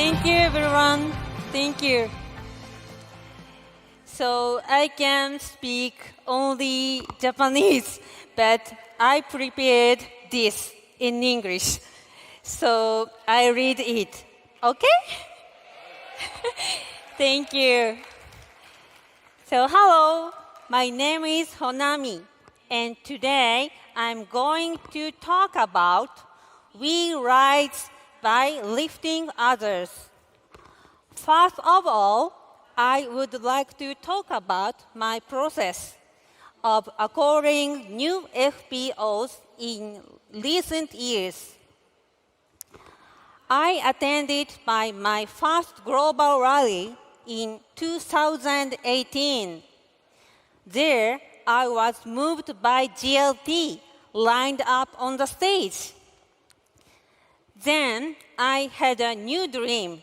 Thank you, everyone. Thank you. So I can speak only Japanese, but I prepared this in English. So I read it. Okay? Thank you. So hello, my name is Honami, and today I'm going to talk about we rise by lifting others. First of all, I would like to talk about my process of acquiring new FPOs in recent years. I attended my first global rally in 2018. There, I was moved by GLT lined up on the stage. Then, I had a new dream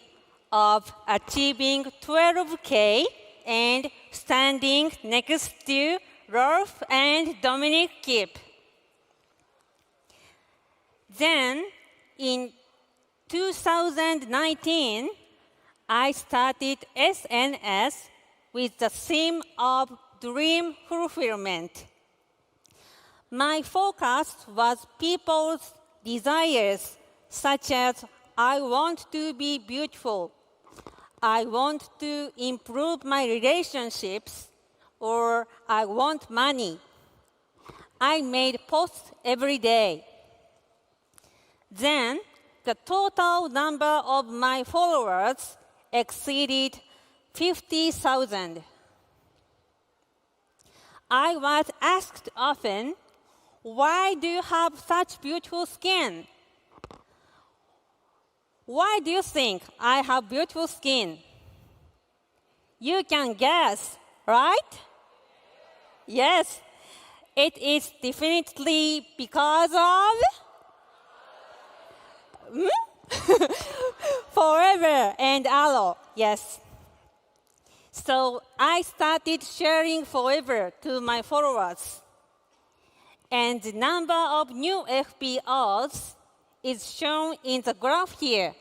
of achieving 12K and standing next to Rolf and Dominic Kip. Then, in 2019, I started SNS with the theme of dream fulfillment. My focus was people's desires, such as I want to be beautiful, I want to improve my relationships, or I want money. I made posts every day. Then, the total number of my followers exceeded 50,000. I was asked often, why do you have such beautiful skin? Why do you think I have beautiful skin? You can guess, right? Yes, it is definitely because of Forever and Aloe, yes. So I started sharing Forever to my followers. And the number of new FPOs is shown in the graph here.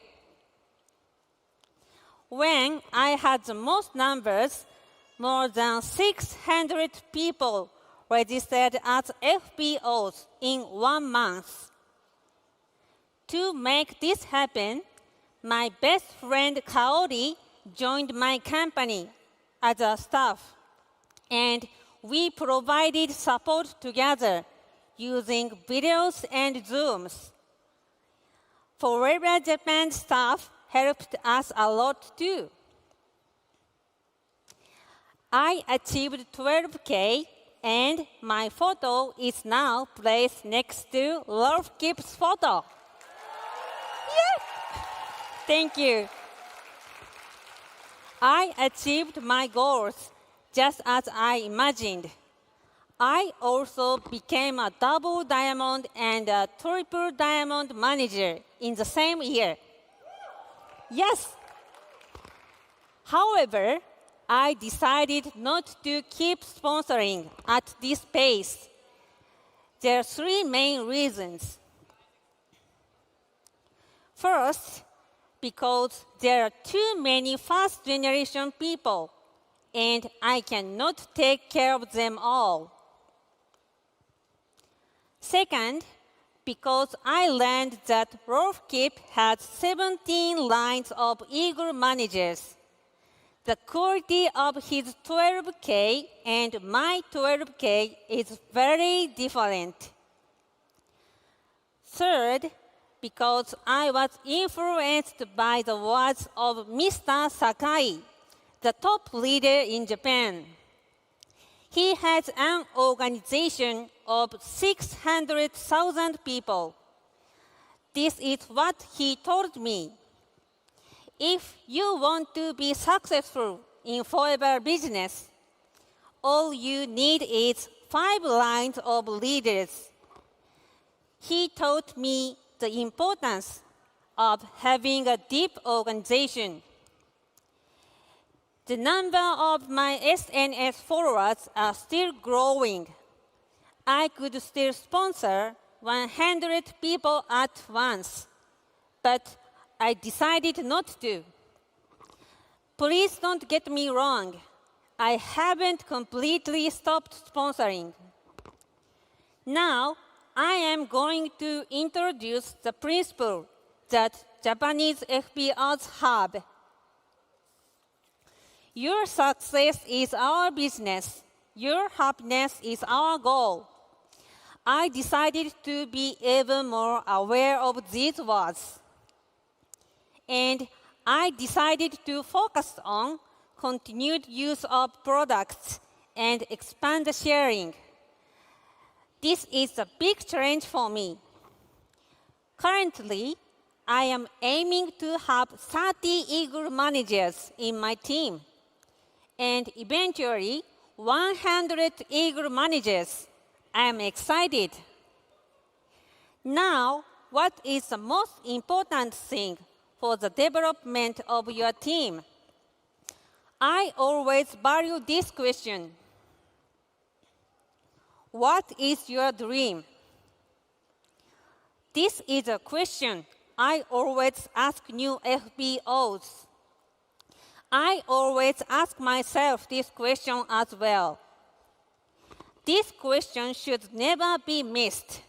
When I had the most numbers, more than 600 people registered as FPOs in 1 month. To make this happen, my best friend Kaori joined my company as a staff, and we provided support together using videos and Zooms. Forever Japan staff helped us a lot too. I achieved 12K, and my photo is now placed next to Rolf Kip's photo. Yes. Thank you. I achieved my goals just as I imagined. I also became a double diamond and a triple diamond manager in the same year. Yes. However, I decided not to keep sponsoring at this pace. There are 3 main reasons. First, because there are too many first-generation people, and I cannot take care of them all. Second, because I learned that Rolf Kip had 17 lines of eager managers. The quality of his 12K and my 12K is very different. Third, because I was influenced by the words of Mr. Sakai, the top leader in Japan. He has an organization of 600,000 people. This is what he told me. If you want to be successful in forever business, all you need is 5 lines of leaders. He taught me the importance of having a deep organization. The number of my SNS followers are still growing. I could still sponsor 100 people at once, but I decided not to. please don't get me wrong. I haven't completely stopped sponsoring. Now, I am going to introduce the principle that Japanese FBOs have. Your success is our business. Your happiness is our goal. I decided to be even more aware of these words. And I decided to focus on continued use of products and expand the sharing. This is a big challenge for me. Currently, I am aiming to have 30 eager managers in my team, and eventually 100 eager managers. I am excited. Now, what is the most important thing for the development of your team? I always value this question. What is your dream? This is a question I always ask new FBOs. I always ask myself this question as well. This question should never be missed.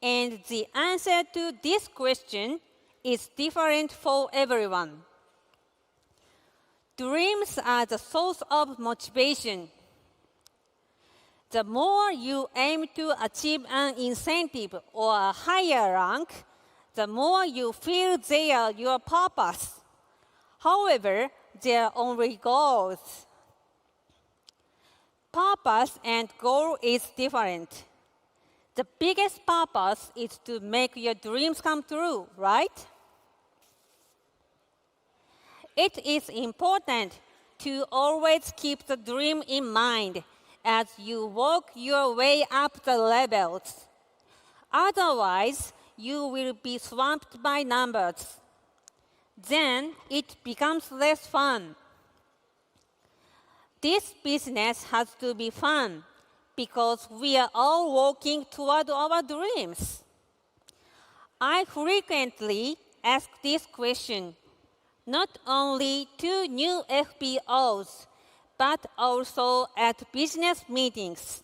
And the answer to this question is different for everyone. Dreams are the source of motivation. The more you aim to achieve an incentive or a higher rank, the more you feel they are your purpose. However, they are only goals. Purpose and goal is different. The biggest purpose is to make your dreams come true, right? It is important to always keep the dream in mind as you work your way up the levels. Otherwise, you will be swamped by numbers. Then it becomes less fun. This business has to be fun because we are all working toward our dreams. I frequently ask this question, not only to new FBOs, but also at business meetings.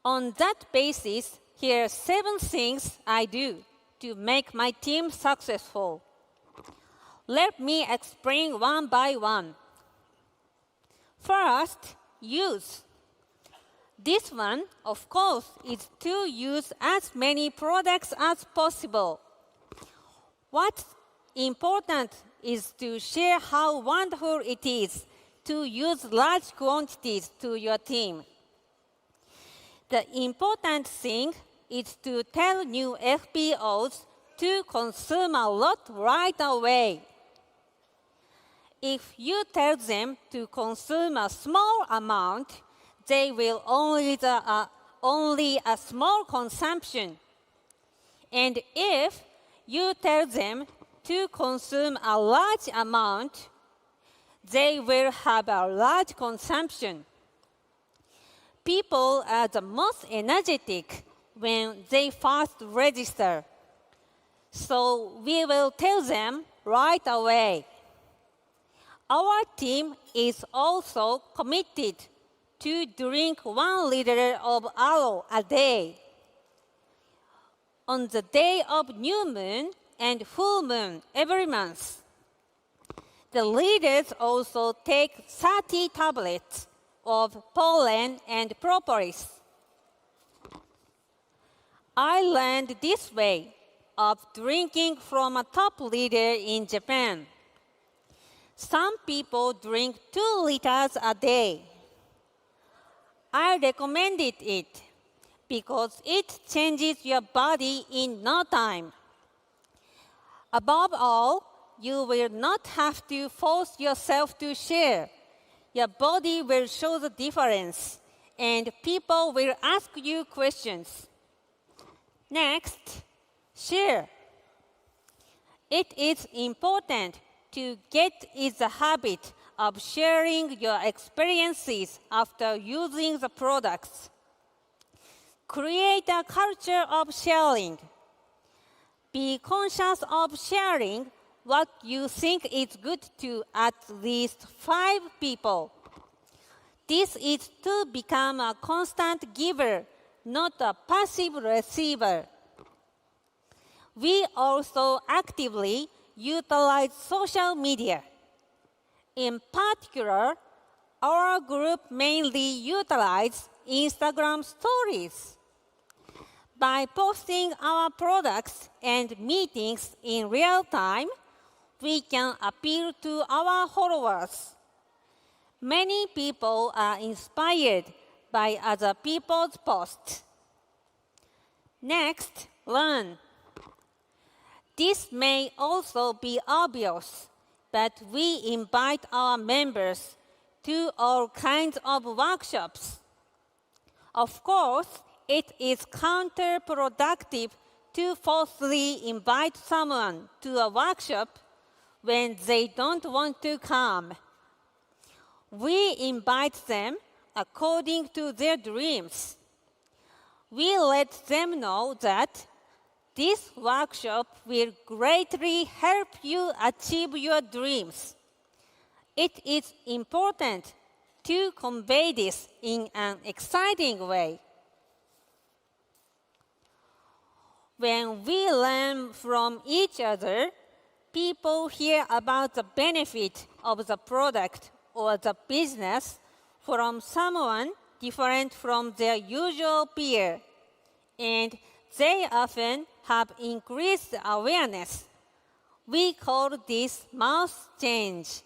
On that basis, here are 7 things I do to make my team successful. Let me explain one by one. First, use. This one, of course, is to use as many products as possible. What's important is to share how wonderful it is to use large quantities to your team. The important thing is to tell new FBOs to consume a lot right away. If you tell them to consume a small amount, they will only a small consumption. And if you tell them to consume a large amount, they will have a large consumption. People are the most energetic when they first register. So we will tell them right away. Our team is also committed to drink 1 liter of aloe a day. On the day of new moon and full moon every month. The leaders also take 30 tablets of pollen and propolis. I learned this way of drinking from a top leader in Japan. Some people drink 2 liters a day. I recommended it because it changes your body in no time. Above all, you will not have to force yourself to share. Your body will show the difference, and people will ask you questions. Next, share. It is important to get in the habit of sharing your experiences after using the products. Create a culture of sharing. Be conscious of sharing what you think is good to at least 5 people. This is to become a constant giver, not a passive receiver. We also actively utilize social media. In particular, our group mainly utilizes Instagram stories. By posting our products and meetings in real time, we can appeal to our followers. Many people are inspired by other people's posts. Next, learn. This may also be obvious, but we invite our members to all kinds of workshops. Of course, it is counterproductive to forcefully invite someone to a workshop when they don't want to come. We invite them according to their dreams. We let them know that this workshop will greatly help you achieve your dreams. It is important to convey this in an exciting way. When we learn from each other, people hear about the benefit of the product or the business from someone different from their usual peer, and they often have increased awareness. We call this mouth change.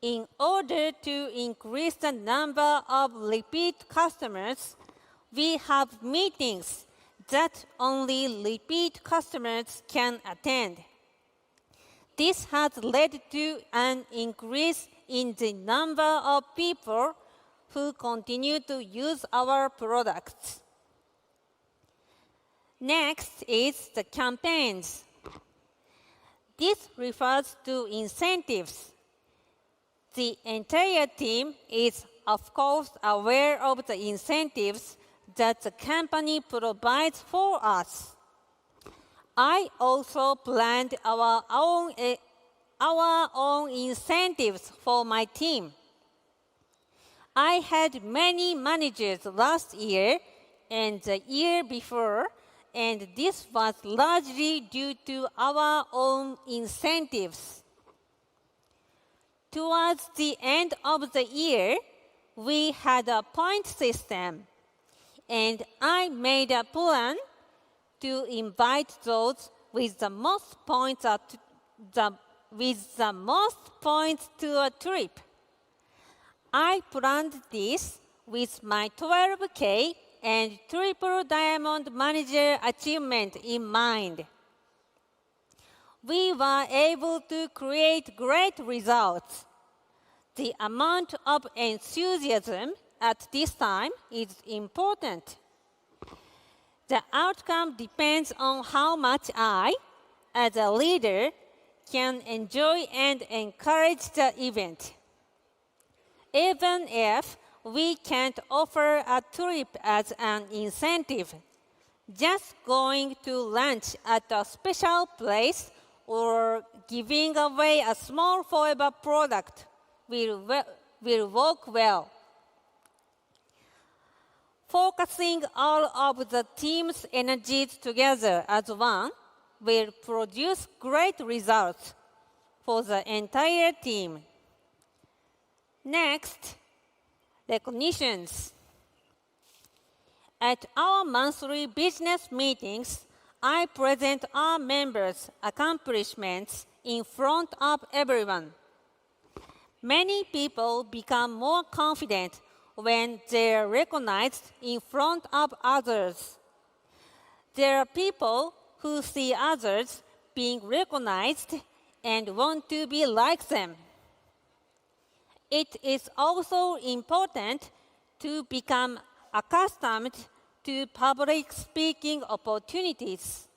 In order to increase the number of repeat customers, we have meetings that only repeat customers can attend. This has led to an increase in the number of people who continue to use our products. Next is the campaigns. This refers to incentives. The entire team is, of course, aware of the incentives that the company provides for us. I also planned our own incentives for my team. I had many managers last year and the year before, and this was largely due to our own incentives. Towards the end of the year, we had a point system, and I made a plan to invite those with the most points to a trip. I planned this with my 12K and Triple Diamond Manager achievement in mind. We were able to create great results. The amount of enthusiasm at this time is important. The outcome depends on how much I, as a leader, can enjoy and encourage the event. Even if we can't offer a trip as an incentive, just going to lunch at a special place or giving away a small forever product will work well. Focusing all of the team's energies together as one will produce great results for the entire team. Next, recognitions. At our monthly business meetings, I present our members' accomplishments in front of everyone. Many people become more confident when they are recognized in front of others. There are people who see others being recognized and want to be like them. It is also important to become accustomed to public speaking opportunities.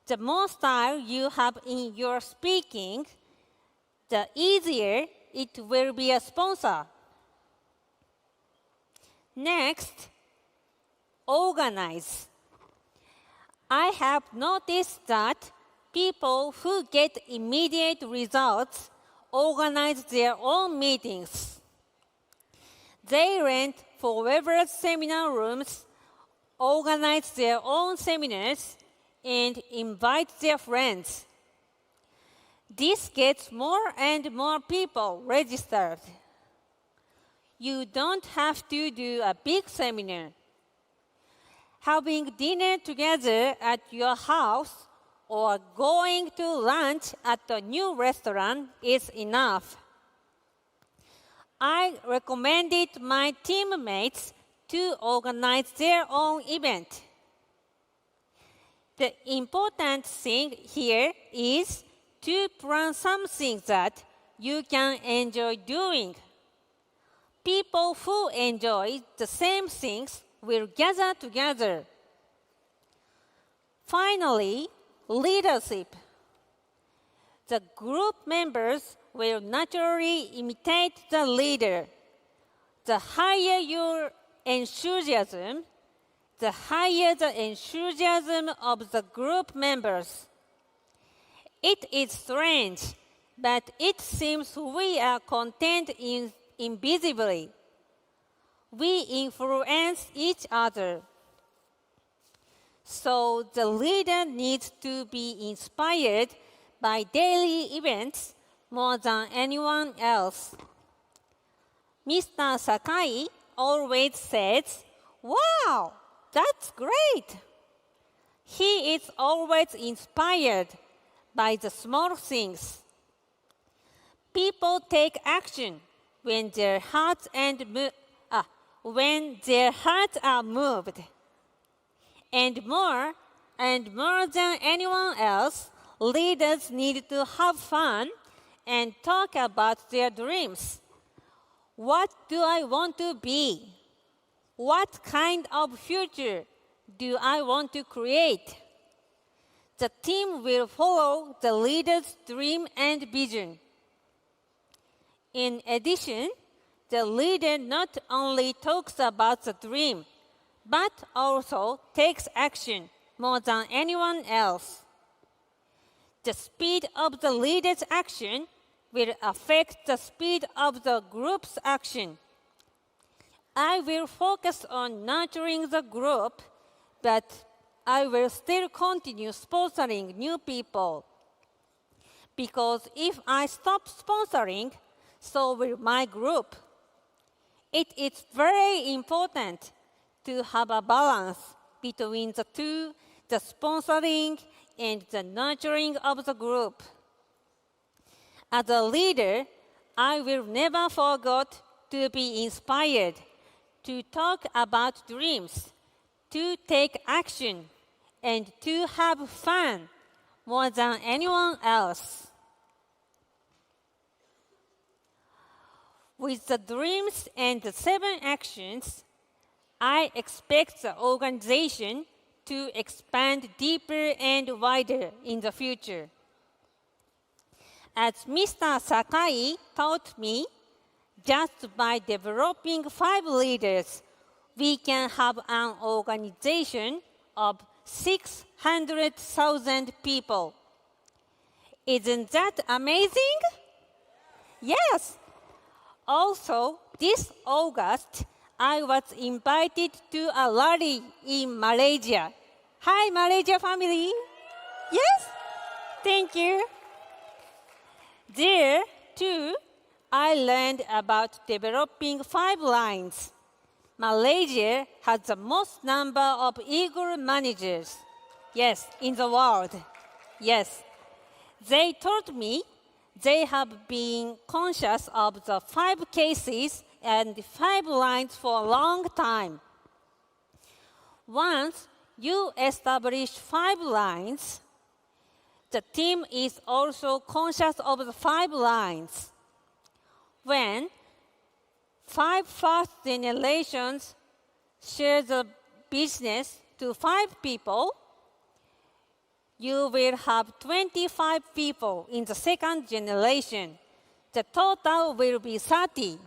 The more style you have in your speaking, the easier it will be a sponsor. Next, organize. I have noticed that people who get immediate results organize their own meetings. They rent forever seminar rooms, organize their own seminars, and invite their friends. This gets more and more people registered. You don't have to do a big seminar. Having dinner together at your house or going to lunch at a new restaurant is enough. I recommended my teammates to organize their own event. The important thing here is to plan something that you can enjoy doing. People who enjoy the same things will gather together. Finally, leadership. The group members will naturally imitate the leader. The higher your enthusiasm, the higher the enthusiasm of the group members. It is strange, but it seems we are content invisibly. We influence each other. So the leader needs to be inspired by daily events more than anyone else. Mr. Sakai always says, "Wow, that's great." He is always inspired by the small things. People take action when their hearts are moved. And more than anyone else, leaders need to have fun and talk about their dreams. What do I want to be? What kind of future do I want to create? The team will follow the leader's dream and vision. In addition, the leader not only talks about the dream, but also takes action more than anyone else. The speed of the leader's action will affect the speed of the group's action. I will focus on nurturing the group, but I will still continue sponsoring new people. Because if I stop sponsoring, so will my group. It is very important to have a balance between the two, the sponsoring and the nurturing of the group. As a leader, I will never forget to be inspired, to talk about dreams, to take action, and to have fun more than anyone else. With the dreams and the 7 actions, I expect the organization to expand deeper and wider in the future. As Mr. Sakai taught me, just by developing 5 leaders, we can have an organization of 600,000 people. Isn't that amazing? Yes. Also, this August, I was invited to a rally in Malaysia. Hi, Malaysia family. Yes? Thank you. There, too, I learned about developing 5 lines. Malaysia has the most number of eagle managers. Yes, in the world. Yes. They told me they have been conscious of the 5 cases and 5 lines for a long time. Once you establish 5 lines, the team is also conscious of the 5 lines. When 5 first generations share the business to 5 people, you will have 25 people in the second generation. The total will be 30.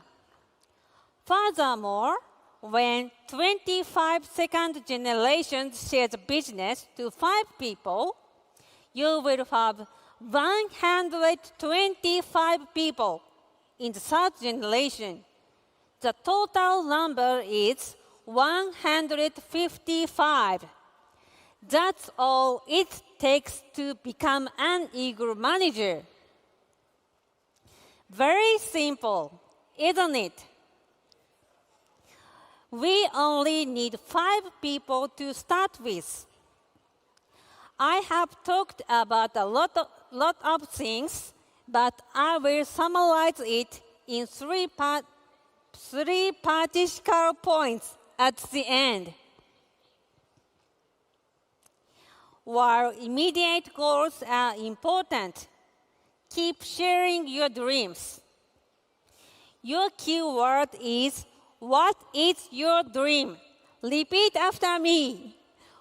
Furthermore, when 25 second generations share the business to 5 people, you will have 125 people in the third generation. The total number is 155. That's all it takes to become an Eagle manager. Very simple, isn't it? We only need 5 people to start with. I have talked about a lot of things, but I will summarize it in 3 particular points at the end. While immediate goals are important, keep sharing your dreams. Your keyword is, what is your dream? Repeat after me.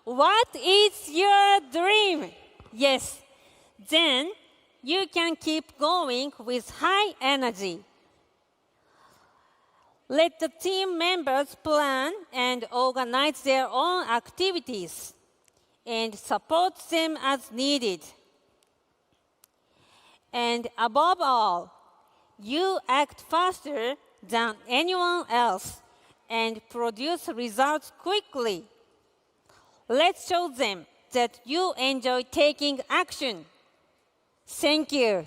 What is your dream? Yes. Then you can keep going with high energy. Let the team members plan and organize their own activities and support them as needed. And above all, you act faster than anyone else and produce results quickly. Let's show them that you enjoy taking action. Thank you.